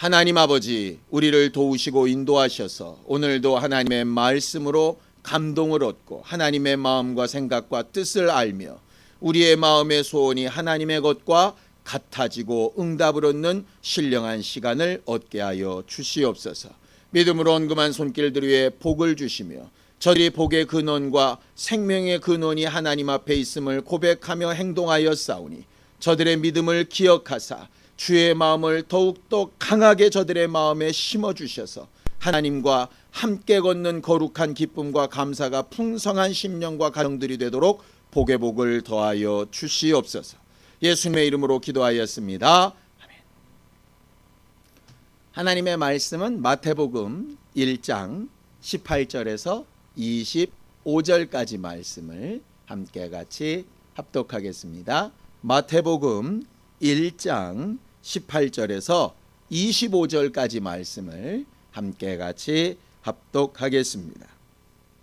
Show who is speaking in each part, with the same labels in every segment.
Speaker 1: 하나님 아버지, 우리를 도우시고 인도하셔서 오늘도 하나님의 말씀으로 감동을 얻고 하나님의 마음과 생각과 뜻을 알며 우리의 마음의 소원이 하나님의 것과 같아지고 응답을 얻는 신령한 시간을 얻게 하여 주시옵소서. 믿음으로 언금한 손길들 위에 복을 주시며 저들이 복의 근원과 생명의 근원이 하나님 앞에 있음을 고백하며 행동하여 싸우니 저들의 믿음을 기억하사 주의 마음을 더욱더 강하게 저들의 마음에 심어주셔서 하나님과 함께 걷는 거룩한 기쁨과 감사가 풍성한 심령과 가정들이 되도록 복의 복을 더하여 주시옵소서. 예수님의 이름으로 기도하였습니다. 아멘. 하나님의 말씀은 마태복음 1장 18절에서 25절까지 말씀을 함께 같이 합독하겠습니다. 마태복음 1장 18절에서 25절까지 말씀을 함께 같이 합독하겠습니다.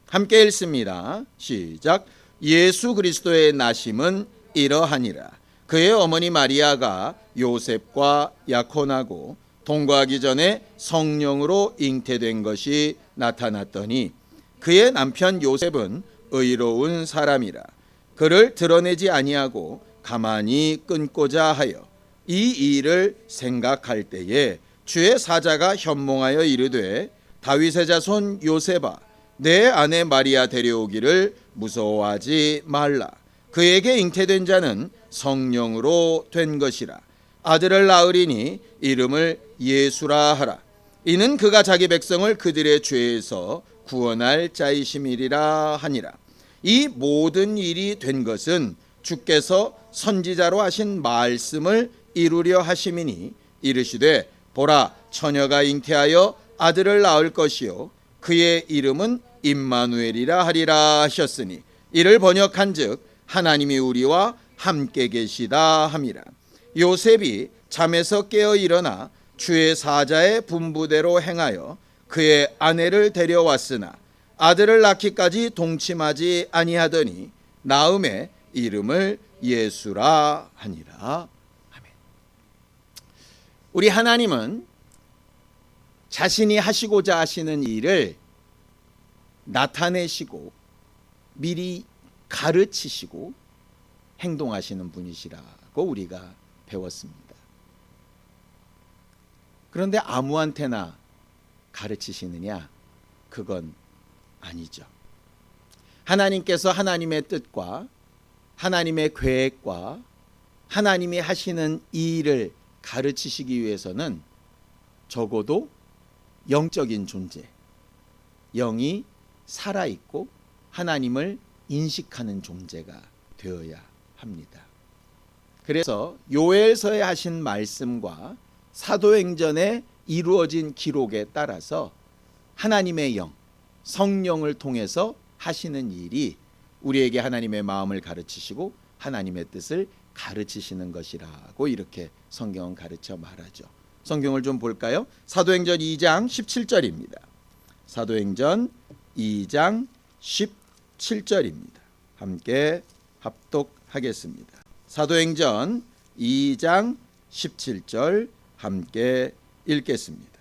Speaker 1: 함께 읽습니다. 시작. 예수 그리스도의 나심은 이러하니라. 그의 어머니 마리아가 요셉과 약혼하고 동거하기 전에 성령으로 잉태된 것이 나타났더니 그의 남편 요셉은 의로운 사람이라. 그를 드러내지 아니하고 가만히 끊고자 하여 이 일을 생각할 때에 주의 사자가 현몽하여 이르되 다윗의 자손 요셉아 내 아내 마리아 데려오기를 무서워하지 말라. 그에게 잉태된 자는 성령으로 된 것이라. 아들을 낳으리니 이름을 예수라 하라. 이는 그가 자기 백성을 그들의 죄에서 구원할 자이심이리라 하니라. 이 모든 일이 된 것은 주께서 선지자로 하신 말씀을 이루려 하심이니 이르시되 보라 처녀가 잉태하여 아들을 낳을 것이요 그의 이름은 임마누엘이라 하리라 하셨으니 이를 번역한즉 하나님이 우리와 함께 계시다 함이라. 요셉이 잠에서 깨어 일어나 주의 사자의 분부대로 행하여 그의 아내를 데려왔으나 아들을 낳기까지 동침하지 아니하더니 나음의 이름을 예수라 하니라. 아멘. 우리 하나님은 자신이 하시고자 하시는 일을 나타내시고 미리 가르치시고 행동하시는 분이시라고 우리가 배웠습니다. 그런데 아무한테나 가르치시느냐? 그건 아니죠. 하나님께서 하나님의 뜻과 하나님의 계획과 하나님이 하시는 이 일을 가르치시기 위해서는 적어도 영적인 존재, 영이 살아있고 하나님을 인식하는 존재가 되어야 합니다. 그래서 요엘서에 하신 말씀과 사도행전에 이루어진 기록에 따라서 하나님의 영, 성령을 통해서 하시는 일이 우리에게 하나님의 마음을 가르치시고 하나님의 뜻을 가르치시는 것이라고 이렇게 성경은 가르쳐 말하죠. 성경을 좀 볼까요? 사도행전 2장 17절입니다. 사도행전 2장 17절입니다. 함께 합독하겠습니다. 사도행전 2장 17절 함께 읽겠습니다.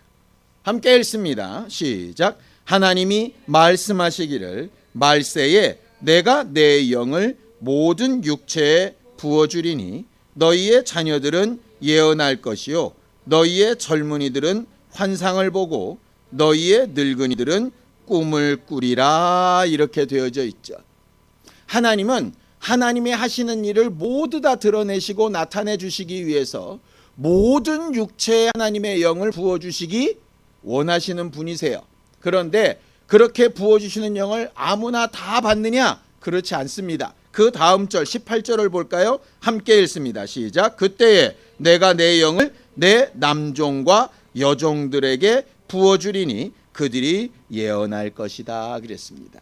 Speaker 1: 함께 읽습니다. 시작. 하나님이 말씀하시기를 말세에 내가 내 영을 모든 육체에 부어주리니 너희의 자녀들은 예언할 것이요 너희의 젊은이들은 환상을 보고 너희의 늙은이들은 꿈을 꾸리라. 이렇게 되어져 있죠. 하나님은 하나님의 하시는 일을 모두 다 드러내시고 나타내 주시기 위해서 모든 육체에 하나님의 영을 부어주시기 원하시는 분이세요. 그런데 그렇게 부어주시는 영을 아무나 다 받느냐? 그렇지 않습니다. 그 다음 절 18절을 볼까요? 함께 읽습니다. 시작. 그때에 내가 내 영을 내 남종과 여종들에게 부어주리니 그들이 예언할 것이다 그랬습니다.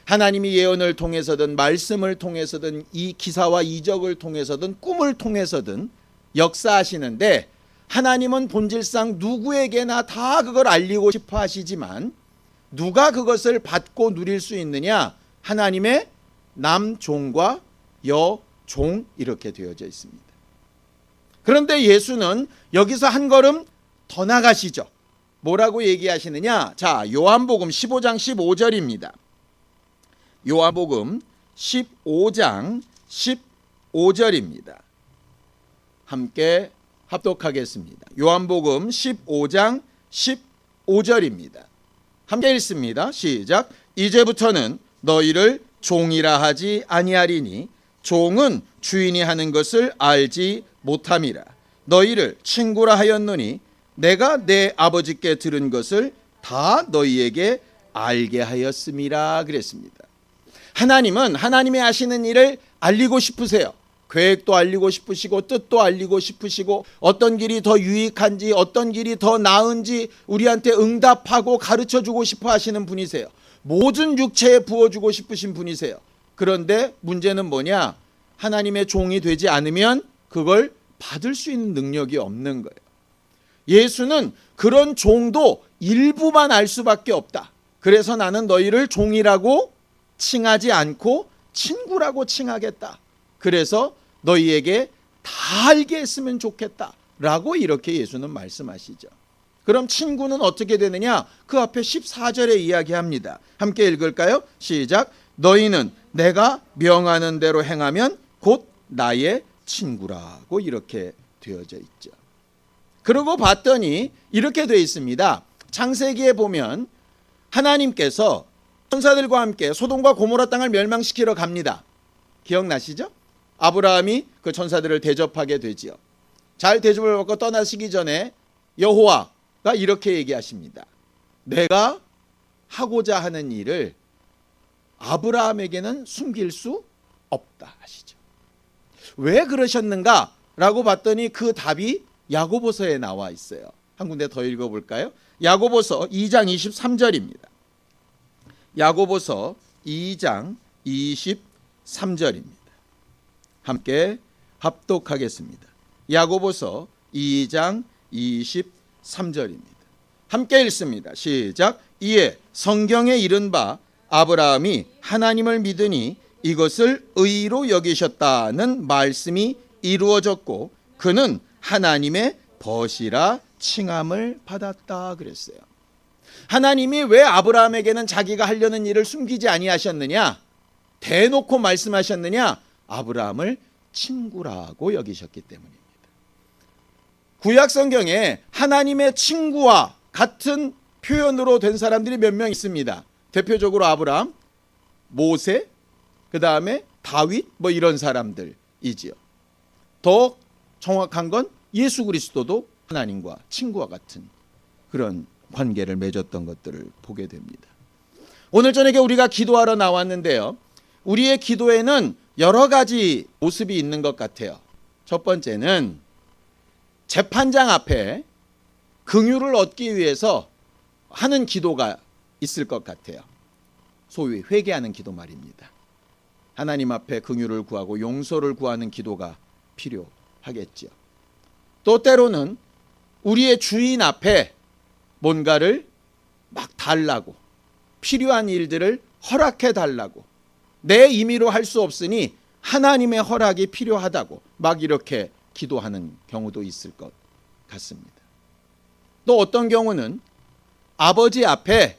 Speaker 1: 하나님이 예언을 통해서든 말씀을 통해서든 이 기사와 이적을 통해서든 꿈을 통해서든 역사하시는데 하나님은 본질상 누구에게나 다 그걸 알리고 싶어 하시지만 누가 그것을 받고 누릴 수 있느냐? 하나님의 남종과 여종 이렇게 되어져 있습니다. 그런데 예수는 여기서 한 걸음 더 나가시죠. 뭐라고 얘기하시느냐? 자, 요한복음 15장 15절입니다. 요한복음 15장 15절입니다. 함께 합독하겠습니다. 요한복음 15장 15절입니다. 함께 읽습니다. 시작. 이제부터는 너희를 종이라 하지 아니하리니 종은 주인이 하는 것을 알지 못함이라. 너희를 친구라 하였노니 내가 내 아버지께 들은 것을 다 너희에게 알게 하였음이라 그랬습니다. 하나님은 하나님의 하시는 일을 알리고 싶으세요. 계획도 알리고 싶으시고 뜻도 알리고 싶으시고 어떤 길이 더 유익한지 어떤 길이 더 나은지 우리한테 응답하고 가르쳐주고 싶어 하시는 분이세요. 모든 육체에 부어주고 싶으신 분이세요. 그런데 문제는 뭐냐? 하나님의 종이 되지 않으면 그걸 받을 수 있는 능력이 없는 거예요. 예수는 그런 종도 일부만 알 수밖에 없다. 그래서 나는 너희를 종이라고 칭하지 않고 친구라고 칭하겠다. 그래서 너희에게 다 알게 했으면 좋겠다 라고 이렇게 예수는 말씀하시죠. 그럼 친구는 어떻게 되느냐? 그 앞에 14절에 이야기합니다. 함께 읽을까요? 시작. 너희는 내가 명하는 대로 행하면 곧 나의 친구라고 이렇게 되어져 있죠. 그러고 봤더니 이렇게 되어 있습니다. 창세기에 보면 하나님께서 천사들과 함께 소돔과 고모라 땅을 멸망시키러 갑니다. 기억나시죠? 아브라함이 그 천사들을 대접하게 되지요. 잘 대접을 받고 떠나시기 전에 여호와가 이렇게 얘기하십니다. 내가 하고자 하는 일을 아브라함에게는 숨길 수 없다 하시죠. 왜 그러셨는가? 라고 봤더니 그 답이 야고보서에 나와 있어요. 한 군데 더 읽어볼까요? 야고보서 2장 23절입니다. 야고보서 2장 23절입니다. 함께 합독하겠습니다. 야고보서 2장 23절입니다. 함께 읽습니다. 시작. 이에 성경에 이른 바 아브라함이 하나님을 믿으니 이것을 의로 여기셨다는 말씀이 이루어졌고 그는 하나님의 벗이라 칭함을 받았다 그랬어요. 하나님이 왜 아브라함에게는 자기가 하려는 일을 숨기지 아니하셨느냐? 대놓고 말씀하셨느냐? 아브라함을 친구라고 여기셨기 때문입니다. 구약 성경에 하나님의 친구와 같은 표현으로 된 사람들이 몇 명 있습니다. 대표적으로 아브라함, 모세, 그 다음에 다윗 뭐 이런 사람들이지요. 더 정확한 건 예수 그리스도도 하나님과 친구와 같은 그런 관계를 맺었던 것들을 보게 됩니다. 오늘 저녁에 우리가 기도하러 나왔는데요. 우리의 기도에는 여러 가지 모습이 있는 것 같아요. 첫 번째는 재판장 앞에 긍휼을 얻기 위해서 하는 기도가 있을 것 같아요. 소위 회개하는 기도 말입니다. 하나님 앞에 긍휼을 구하고 용서를 구하는 기도가 필요하겠죠. 또 때로는 우리의 주인 앞에 뭔가를 막 달라고 필요한 일들을 허락해 달라고 내 임의로 할 수 없으니 하나님의 허락이 필요하다고 막 이렇게 기도하는 경우도 있을 것 같습니다. 또 어떤 경우는 아버지 앞에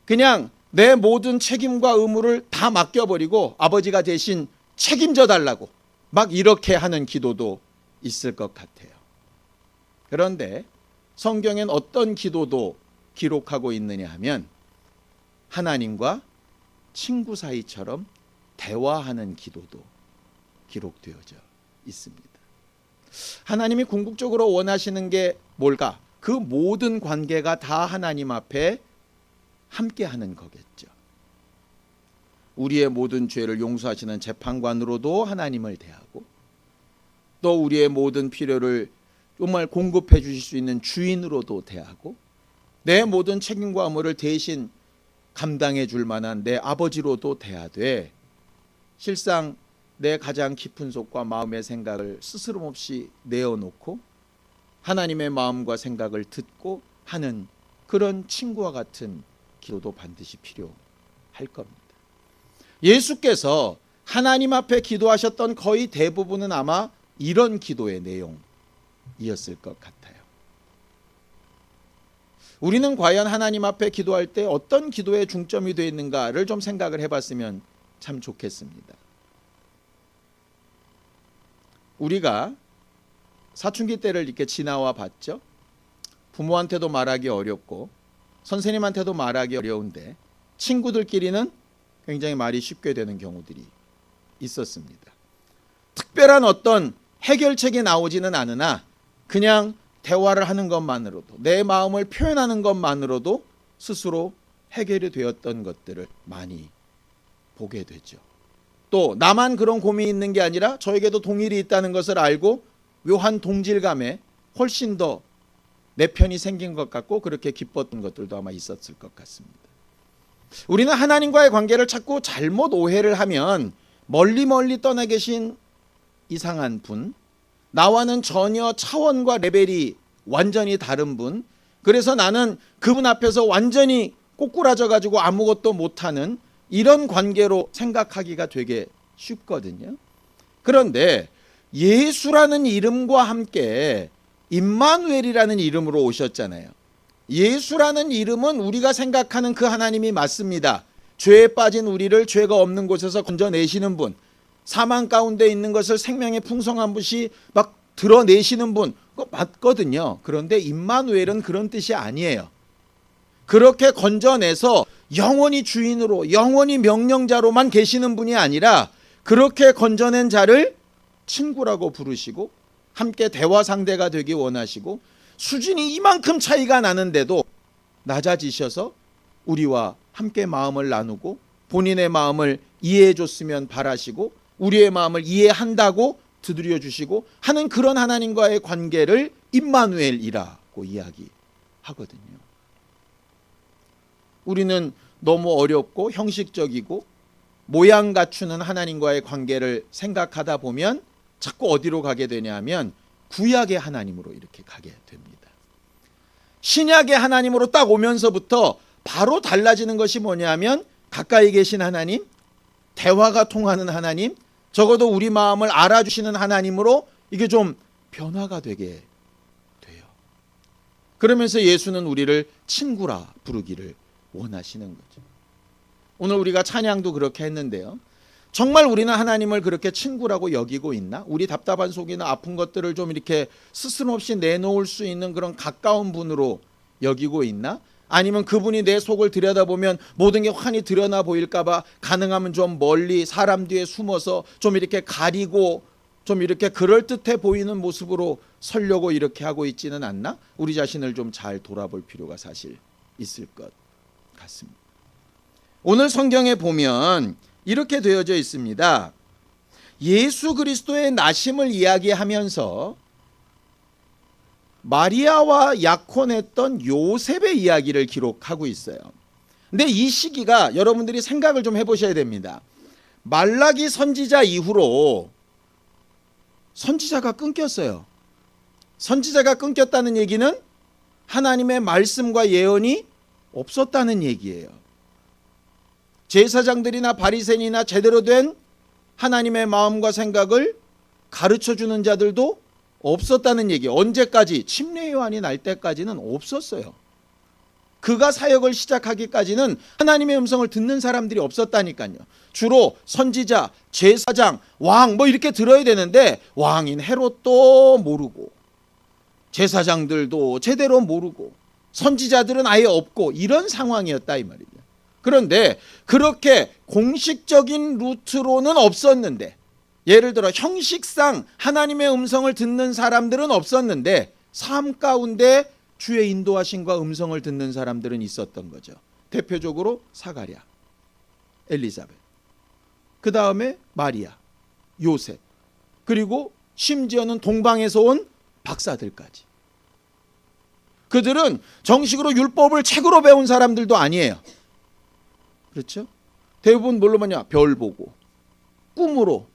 Speaker 1: 그냥 내 모든 책임과 의무를 다 맡겨버리고 아버지가 대신 책임져 달라고 막 이렇게 하는 기도도 있을 것 같아요. 그런데 성경엔 어떤 기도도 기록하고 있느냐 하면 하나님과 친구 사이처럼 대화하는 기도도 기록되어져 있습니다. 하나님이 궁극적으로 원하시는 게 뭘까? 그 모든 관계가 다 하나님 앞에 함께하는 거겠죠. 우리의 모든 죄를 용서하시는 재판관으로도 하나님을 대하고 또 우리의 모든 필요를 정말 공급해 주실 수 있는 주인으로도 대하고 내 모든 책임과 의무를 대신 감당해 줄 만한 내 아버지로도 대하되 실상 내 가장 깊은 속과 마음의 생각을 스스럼없이 내어놓고 하나님의 마음과 생각을 듣고 하는 그런 친구와 같은 기도도 반드시 필요할 겁니다. 예수께서 하나님 앞에 기도하셨던 거의 대부분은 아마 이런 기도의 내용이었을 것 같아요. 우리는 과연 하나님 앞에 기도할 때 어떤 기도의 중점이 되어 있는가를 좀 생각을 해봤으면 참 좋겠습니다. 우리가 사춘기 때를 이렇게 지나와 봤죠. 부모한테도 말하기 어렵고 선생님한테도 말하기 어려운데 친구들끼리는 굉장히 말이 쉽게 되는 경우들이 있었습니다. 특별한 어떤 해결책이 나오지는 않으나 그냥 대화를 하는 것만으로도, 내 마음을 표현하는 것만으로도 스스로 해결이 되었던 것들을 많이 보게 되죠. 또 나만 그런 고민이 있는 게 아니라 저에게도 동일이 있다는 것을 알고 묘한 동질감에 훨씬 더 내 편이 생긴 것 같고 그렇게 기뻤던 것들도 아마 있었을 것 같습니다. 우리는 하나님과의 관계를 자꾸 잘못 오해를 하면 멀리 떠나 계신 이상한 분, 나와는 전혀 차원과 레벨이 완전히 다른 분, 그래서 나는 그분 앞에서 완전히 꼬꾸라져 가지고 아무것도 못하는 이런 관계로 생각하기가 되게 쉽거든요. 그런데 예수라는 이름과 함께 임마누엘이라는 이름으로 오셨잖아요. 예수라는 이름은 우리가 생각하는 그 하나님이 맞습니다. 죄에 빠진 우리를 죄가 없는 곳에서 건져내시는 분, 사망 가운데 있는 것을 생명의 풍성한 분이 막 드러내시는 분, 그거 맞거든요. 그런데 임마누엘은 그런 뜻이 아니에요. 그렇게 건져내서 영원히 주인으로, 영원히 명령자로만 계시는 분이 아니라 그렇게 건져낸 자를 친구라고 부르시고 함께 대화 상대가 되기 원하시고 수준이 이만큼 차이가 나는데도 낮아지셔서 우리와 함께 마음을 나누고 본인의 마음을 이해해 줬으면 바라시고 우리의 마음을 이해한다고 두드려 주시고 하는 그런 하나님과의 관계를 임마누엘이라고 이야기하거든요. 우리는 너무 어렵고 형식적이고 모양 갖추는 하나님과의 관계를 생각하다 보면 자꾸 어디로 가게 되냐면 구약의 하나님으로 이렇게 가게 됩니다. 신약의 하나님으로 딱 오면서부터 바로 달라지는 것이 뭐냐면 가까이 계신 하나님, 대화가 통하는 하나님, 적어도 우리 마음을 알아주시는 하나님으로 이게 좀 변화가 되게 돼요. 그러면서 예수는 우리를 친구라 부르기를 원하시는 거죠. 오늘 우리가 찬양도 그렇게 했는데요. 정말 우리는 하나님을 그렇게 친구라고 여기고 있나? 우리 답답한 속이나 아픈 것들을 좀 이렇게 스스럼없이 내놓을 수 있는 그런 가까운 분으로 여기고 있나? 아니면 그분이 내 속을 들여다보면 모든 게 환히 드러나 보일까 봐 가능하면 좀 멀리 사람 뒤에 숨어서 좀 이렇게 가리고 좀 이렇게 그럴듯해 보이는 모습으로 서려고 이렇게 하고 있지는 않나? 우리 자신을 좀 잘 돌아볼 필요가 사실 있을 것 같습니다. 오늘 성경에 보면 이렇게 되어져 있습니다. 예수 그리스도의 나심을 이야기하면서 마리아와 약혼했던 요셉의 이야기를 기록하고 있어요. 근데 이 시기가 여러분들이 생각을 좀 해보셔야 됩니다. 말라기 선지자 이후로 선지자가 끊겼어요. 선지자가 끊겼다는 얘기는 하나님의 말씀과 예언이 없었다는 얘기예요. 제사장들이나 바리새인이나 제대로 된 하나님의 마음과 생각을 가르쳐주는 자들도 없었다는 얘기예요. 언제까지? 침례 요한이 날 때까지는 없었어요. 그가 사역을 시작하기까지는 하나님의 음성을 듣는 사람들이 없었다니까요. 주로 선지자, 제사장, 왕 뭐 이렇게 들어야 되는데 왕인 헤롯도 모르고 제사장들도 제대로 모르고 선지자들은 아예 없고 이런 상황이었다 이 말이죠. 그런데 그렇게 공식적인 루트로는 없었는데 예를 들어 형식상 하나님의 음성을 듣는 사람들은 없었는데 삶 가운데 주의 인도하심과 음성을 듣는 사람들은 있었던 거죠. 대표적으로 사가랴, 엘리사벳, 그 다음에 마리아, 요셉, 그리고 심지어는 동방에서 온 박사들까지. 그들은 정식으로 율법을 책으로 배운 사람들도 아니에요. 그렇죠? 대부분 뭘로 보냐? 별 보고 꿈으로.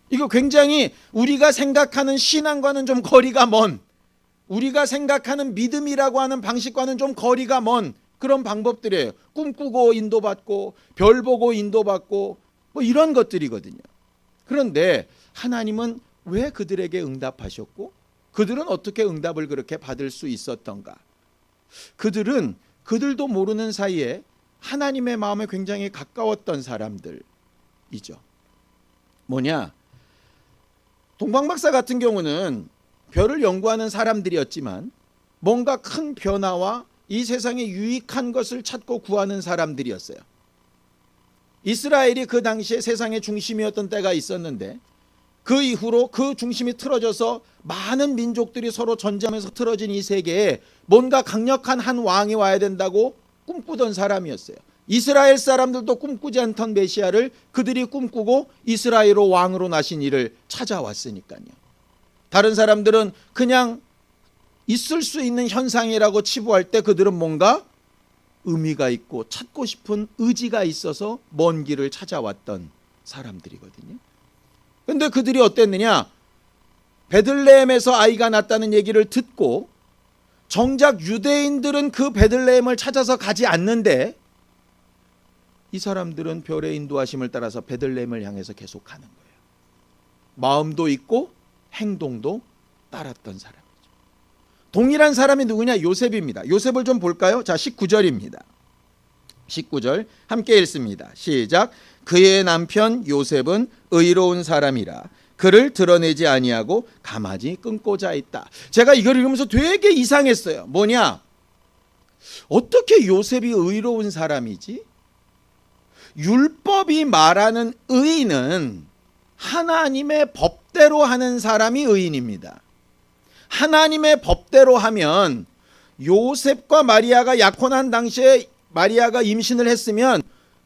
Speaker 1: 이거 굉장히 우리가 생각하는 신앙과는 좀 거리가 먼, 우리가 생각하는 믿음이라고 하는 방식과는 좀 거리가 먼 그런 방법들이에요. 꿈꾸고 인도받고 별 보고 인도받고 뭐 이런 것들이거든요. 그런데 하나님은 왜 그들에게 응답하셨고 그들은 어떻게 응답을 그렇게 받을 수 있었던가? 그들도 모르는 사이에 하나님의 마음에 굉장히 가까웠던 사람들이죠. 뭐냐? 동방박사 같은 경우는 별을 연구하는 사람들이었지만 뭔가 큰 변화와 이 세상에 유익한 것을 찾고 구하는 사람들이었어요. 이스라엘이 그 당시에 세상의 중심이었던 때가 있었는데 그 이후로 그 중심이 틀어져서 많은 민족들이 서로 전쟁하면서 틀어진 이 세계에 뭔가 강력한 한 왕이 와야 된다고 꿈꾸던 사람이었어요. 이스라엘 사람들도 꿈꾸지 않던 메시아를 그들이 꿈꾸고 이스라엘로 왕으로 나신 이를 찾아왔으니까요. 다른 사람들은 그냥 있을 수 있는 현상이라고 치부할 때 그들은 뭔가 의미가 있고 찾고 싶은 의지가 있어서 먼 길을 찾아왔던 사람들이거든요. 그런데 그들이 어땠느냐? 베들레헴에서 아이가 낳았다는 얘기를 듣고 정작 유대인들은 그 베들레헴을 찾아서 가지 않는데 이 사람들은 별의 인도하심을 따라서 베들레헴을 향해서 계속 가는 거예요. 마음도 있고 행동도 따랐던 사람이죠. 동일한 사람이 누구냐? 요셉입니다. 요셉을 좀 볼까요? 자, 19절입니다. 19절 함께 읽습니다. 시작. 그의 남편 요셉은 의로운 사람이라 그를 드러내지 아니하고 가만히 끊고자 했다. 제가 이걸 읽으면서 되게 이상했어요. 뭐냐? 어떻게 요셉이 의로운 사람이지? 율법이 말하는 의인은 하나님의 법대로 하는 사람이 의인입니다. 하나님의 법대로 하면 요셉과 마리아가 약혼한 당시에 마리아가 임신을 했으면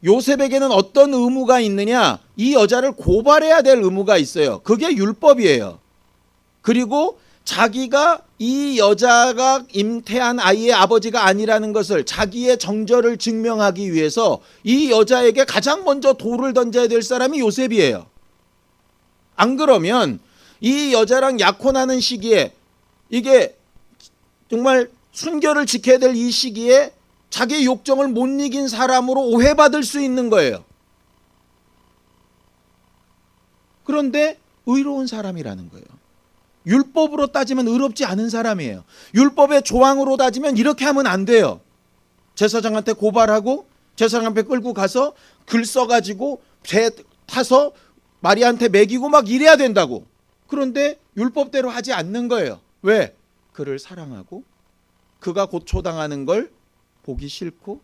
Speaker 1: 요셉에게는 어떤 의무가 있느냐? 이 여자를 고발해야 될 의무가 있어요. 그게 율법이에요. 그리고 자기가 이 여자가 잉태한 아이의 아버지가 아니라는 것을 자기의 정절을 증명하기 위해서 이 여자에게 가장 먼저 돌을 던져야 될 사람이 요셉이에요. 안 그러면 이 여자랑 약혼하는 시기에 이게 정말 순결을 지켜야 될 이 시기에 자기의 욕정을 못 이긴 사람으로 오해받을 수 있는 거예요. 그런데 의로운 사람이라는 거예요. 율법으로 따지면 의롭지 않은 사람이에요. 율법의 조항으로 따지면 이렇게 하면 안 돼요. 제사장한테 고발하고 제사장한테 끌고 가서 글 써가지고 배 타서 마리아한테 먹이고 막 이래야 된다고. 그런데 율법대로 하지 않는 거예요. 왜? 그를 사랑하고 그가 고초당하는 걸 보기 싫고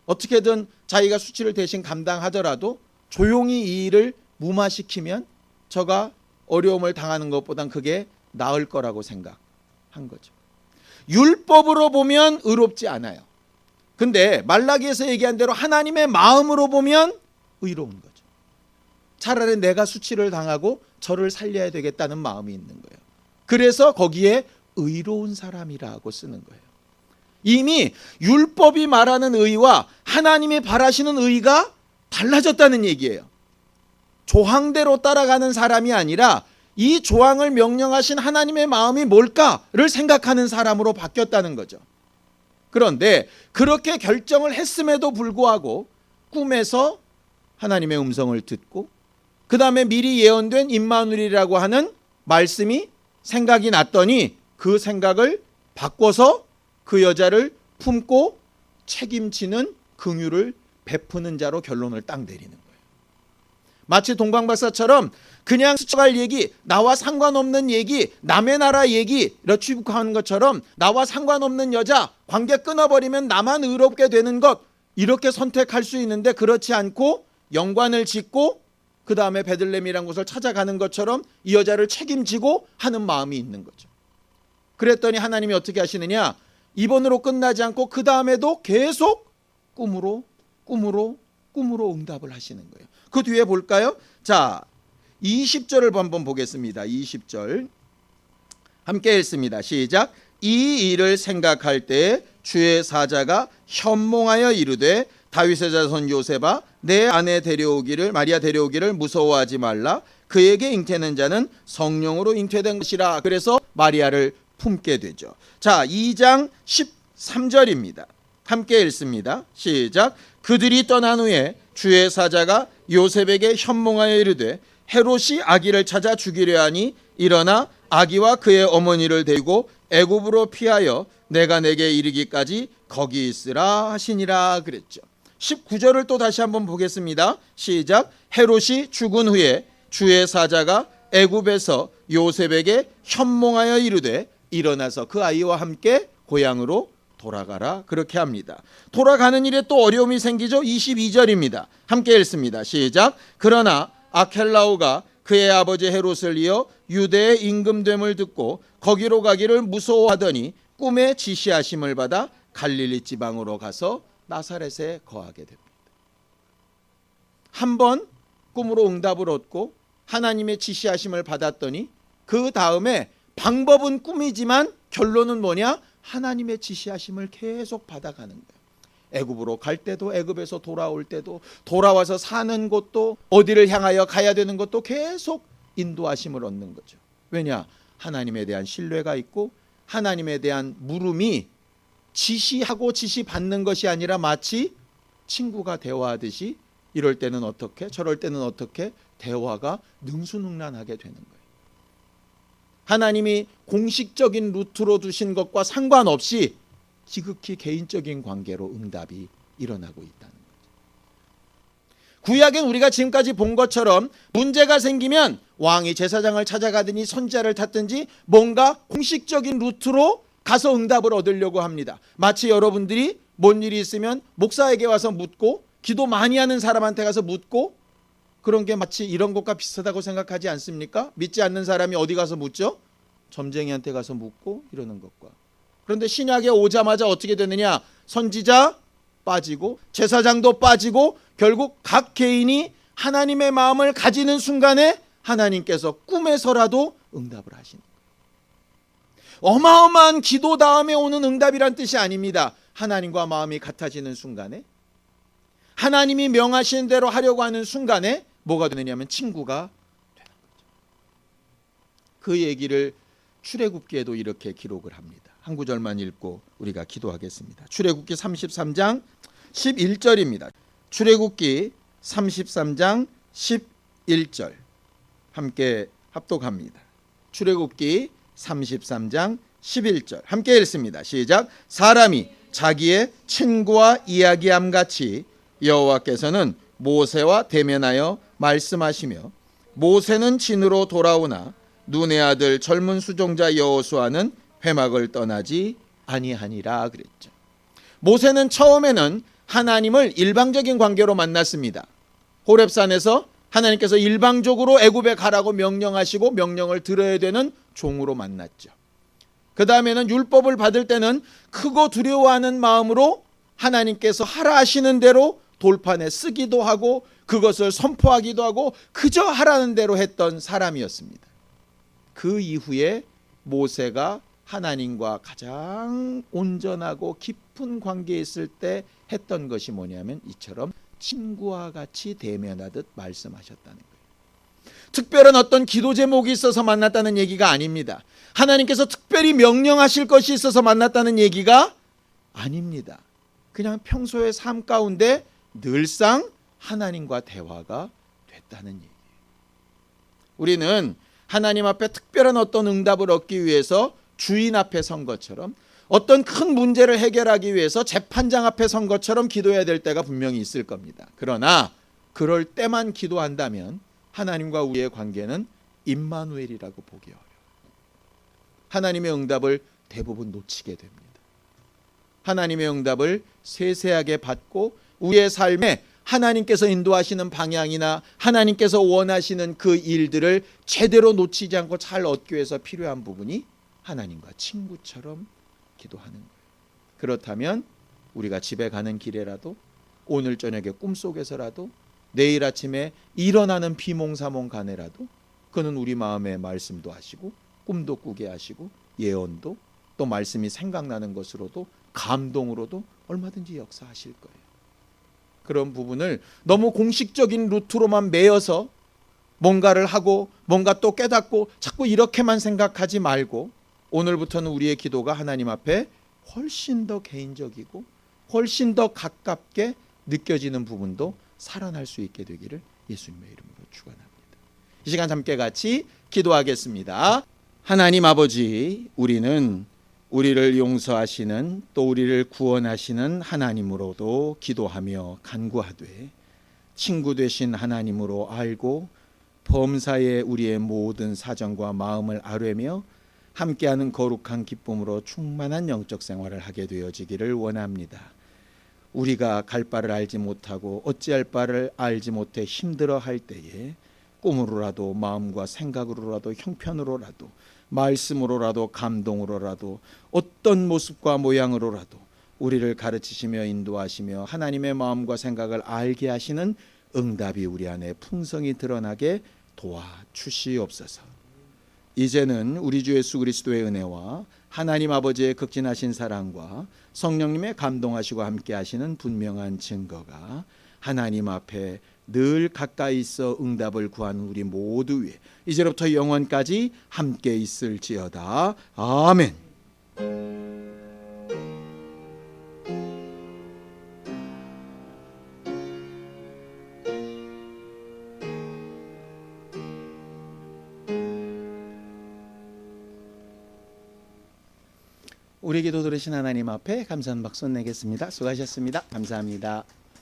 Speaker 1: 어떻게든 자기가 수치를 대신 감당하더라도 조용히 이 일을 무마시키면 저가 어려움을 당하는 것보단 그게 나을 거라고 생각한 거죠. 율법으로 보면 의롭지 않아요. 근데 말라기에서 얘기한 대로 하나님의 마음으로 보면 의로운 거죠. 차라리 내가 수치를 당하고 저를 살려야 되겠다는 마음이 있는 거예요. 그래서 거기에 의로운 사람이라고 쓰는 거예요. 이미 율법이 말하는 의와 하나님이 바라시는 의가 달라졌다는 얘기예요. 조항대로 따라가는 사람이 아니라 이 조항을 명령하신 하나님의 마음이 뭘까를 생각하는 사람으로 바뀌었다는 거죠. 그런데 그렇게 결정을 했음에도 불구하고 꿈에서 하나님의 음성을 듣고 그 다음에 미리 예언된 임마누엘이라고 하는 말씀이 생각이 났더니 그 생각을 바꿔서 그 여자를 품고 책임지는 긍휼을 베푸는 자로 결론을 딱 내리는 거예요. 마치 동방박사처럼 그냥 스쳐갈 얘기, 나와 상관없는 얘기, 남의 나라 얘기 이렇게 취급하는 것처럼 나와 상관없는 여자, 관계 끊어버리면 나만 의롭게 되는 것 이렇게 선택할 수 있는데 그렇지 않고 연관을 짓고 그 다음에 베들레헴이라는 곳을 찾아가는 것처럼 이 여자를 책임지고 하는 마음이 있는 거죠. 그랬더니 하나님이 어떻게 하시느냐? 이번으로 끝나지 않고 그 다음에도 계속 꿈으로 응답을 하시는 거예요. 그 뒤에 볼까요? 자, 20절을 한번 보겠습니다. 20절 함께 읽습니다. 시작. 이 일을 생각할 때 주의 사자가 현몽하여 이르되 다윗의 자손 요셉아 내 아내 데려오기를 마리아 데려오기를 무서워하지 말라. 그에게 잉태는 자는 성령으로 잉태된 것이라. 그래서 마리아를 품게 되죠. 자, 2장 13절입니다. 함께 읽습니다. 시작. 그들이 떠난 후에 주의 사자가 요셉에게 현몽하여 이르되 헤롯이 아기를 찾아 죽이려 하니 일어나 아기와 그의 어머니를 데리고 애굽으로 피하여 내가 내게 이르기까지 거기 있으라 하시니라 그랬죠. 19절을 또 다시 한번 보겠습니다. 시작. 헤롯이 죽은 후에 주의 사자가 애굽에서 요셉에게 현몽하여 이르되 일어나서 그 아이와 함께 고향으로 돌아가라 그렇게 합니다. 돌아가는 일에 또 어려움이 생기죠. 22절입니다. 함께 읽습니다. 시작. 그러나 아켈라오가 그의 아버지 헤롯을 이어 유대의 임금됨을 듣고 거기로 가기를 무서워하더니 꿈에 지시하심을 받아 갈릴리 지방으로 가서 나사렛에 거하게 됩니다. 한번 꿈으로 응답을 얻고 하나님의 지시하심을 받았더니 그 다음에 방법은 꿈이지만 결론은 뭐냐? 하나님의 지시하심을 계속 받아가는 거예요. 애굽으로 갈 때도, 애굽에서 돌아올 때도, 돌아와서 사는 곳도, 어디를 향하여 가야 되는 것도 계속 인도하심을 얻는 거죠. 왜냐? 하나님에 대한 신뢰가 있고 하나님에 대한 물음이 지시하고 지시받는 것이 아니라 마치 친구가 대화하듯이 이럴 때는 어떻게, 저럴 때는 어떻게 대화가 능수능란하게 되는 거예요. 하나님이 공식적인 루트로 두신 것과 상관없이 지극히 개인적인 관계로 응답이 일어나고 있다는 거죠. 구약엔 우리가 지금까지 본 것처럼 문제가 생기면 왕이 제사장을 찾아가든지 선지자를 탔든지 뭔가 공식적인 루트로 가서 응답을 얻으려고 합니다. 마치 여러분들이 뭔 일이 있으면 목사에게 와서 묻고 기도 많이 하는 사람한테 가서 묻고 그런 게 마치 이런 것과 비슷하다고 생각하지 않습니까? 믿지 않는 사람이 어디 가서 묻죠? 점쟁이한테 가서 묻고 이러는 것과. 그런데 신약에 오자마자 어떻게 되느냐? 선지자 빠지고 제사장도 빠지고 결국 각 개인이 하나님의 마음을 가지는 순간에 하나님께서 꿈에서라도 응답을 하시는 거예요. 어마어마한 기도 다음에 오는 응답이란 뜻이 아닙니다. 하나님과 마음이 같아지는 순간에, 하나님이 명하신 대로 하려고 하는 순간에 뭐가 되느냐면 친구가 되는 거죠. 그 얘기를 출애굽기에도 이렇게 기록을 합니다. 한 구절만 읽고 우리가 기도하겠습니다. 출애굽기 33장 11절입니다. 출애굽기 33장 11절 함께 합독합니다. 출애굽기 33장 11절 함께 읽습니다. 시작. 사람이 자기의 친구와 이야기함 같이 여호와께서는 모세와 대면하여 말씀하시며 모세는 진으로 돌아오나 눈의 아들 젊은 수종자 여호수아는 회막을 떠나지 아니하니라 그랬죠. 모세는 처음에는 하나님을 일방적인 관계로 만났습니다. 호렙산에서 하나님께서 일방적으로 애굽에 가라고 명령하시고 명령을 들어야 되는 종으로 만났죠. 그 다음에는 율법을 받을 때는 크고 두려워하는 마음으로 하나님께서 하라 하시는 대로 돌판에 쓰기도 하고 그것을 선포하기도 하고 그저 하라는 대로 했던 사람이었습니다. 그 이후에 모세가 하나님과 가장 온전하고 깊은 관계에 있을 때 했던 것이 뭐냐면 이처럼 친구와 같이 대면하듯 말씀하셨다는 거예요. 특별한 어떤 기도 제목이 있어서 만났다는 얘기가 아닙니다. 하나님께서 특별히 명령하실 것이 있어서 만났다는 얘기가 아닙니다. 그냥 평소의 삶 가운데 늘상 하나님과 대화가 됐다는 얘기예요. 우리는 하나님 앞에 특별한 어떤 응답을 얻기 위해서 주인 앞에 선 것처럼 어떤 큰 문제를 해결하기 위해서 재판장 앞에 선 것처럼 기도해야 될 때가 분명히 있을 겁니다. 그러나 그럴 때만 기도한다면 하나님과 우리의 관계는 임마누엘이라고 보기 어려워요. 하나님의 응답을 대부분 놓치게 됩니다. 하나님의 응답을 세세하게 받고 우리의 삶에 하나님께서 인도하시는 방향이나 하나님께서 원하시는 그 일들을 제대로 놓치지 않고 잘 얻기 위해서 필요한 부분이 하나님과 친구처럼 기도하는 거예요. 그렇다면 우리가 집에 가는 길에라도 오늘 저녁에 꿈속에서라도 내일 아침에 일어나는 비몽사몽간에라도 그는 우리 마음에 말씀도 하시고 꿈도 꾸게 하시고 예언도 또 말씀이 생각나는 것으로도 감동으로도 얼마든지 역사하실 거예요. 그런 부분을 너무 공식적인 루트로만 매여서 뭔가를 하고 뭔가 또 깨닫고 자꾸 이렇게만 생각하지 말고 오늘부터는 우리의 기도가 하나님 앞에 훨씬 더 개인적이고 훨씬 더 가깝게 느껴지는 부분도 살아날 수 있게 되기를 예수님의 이름으로 축원합니다. 이 시간 함께 같이 기도하겠습니다. 하나님 아버지, 우리는 우리를 용서하시는 또 우리를 구원하시는 하나님으로도 기도하며 간구하되 친구 되신 하나님으로 알고 범사에 우리의 모든 사정과 마음을 아뢰며 함께하는 거룩한 기쁨으로 충만한 영적 생활을 하게 되어지기를 원합니다. 우리가 갈 바를 알지 못하고 어찌할 바를 알지 못해 힘들어할 때에 꿈으로라도 마음과 생각으로라도 형편으로라도 말씀으로라도 감동으로라도 어떤 모습과 모양으로라도 우리를 가르치시며 인도하시며 하나님의 마음과 생각을 알게 하시는 응답이 우리 안에 풍성히 드러나게 도와주시옵소서. 이제는 우리 주 예수 그리스도의 은혜와 하나님 아버지의 극진하신 사랑과 성령님의 감동하시고 함께 하시는 분명한 증거가 하나님 앞에 늘 가까이 있어 응답을 구하는 우리 모두 위에 이제부터 영원까지 함께 있을지어다. 아멘. 우리 기도 들으신 하나님 앞에 감사한 박수 내겠습니다. 수고하셨습니다. 감사합니다.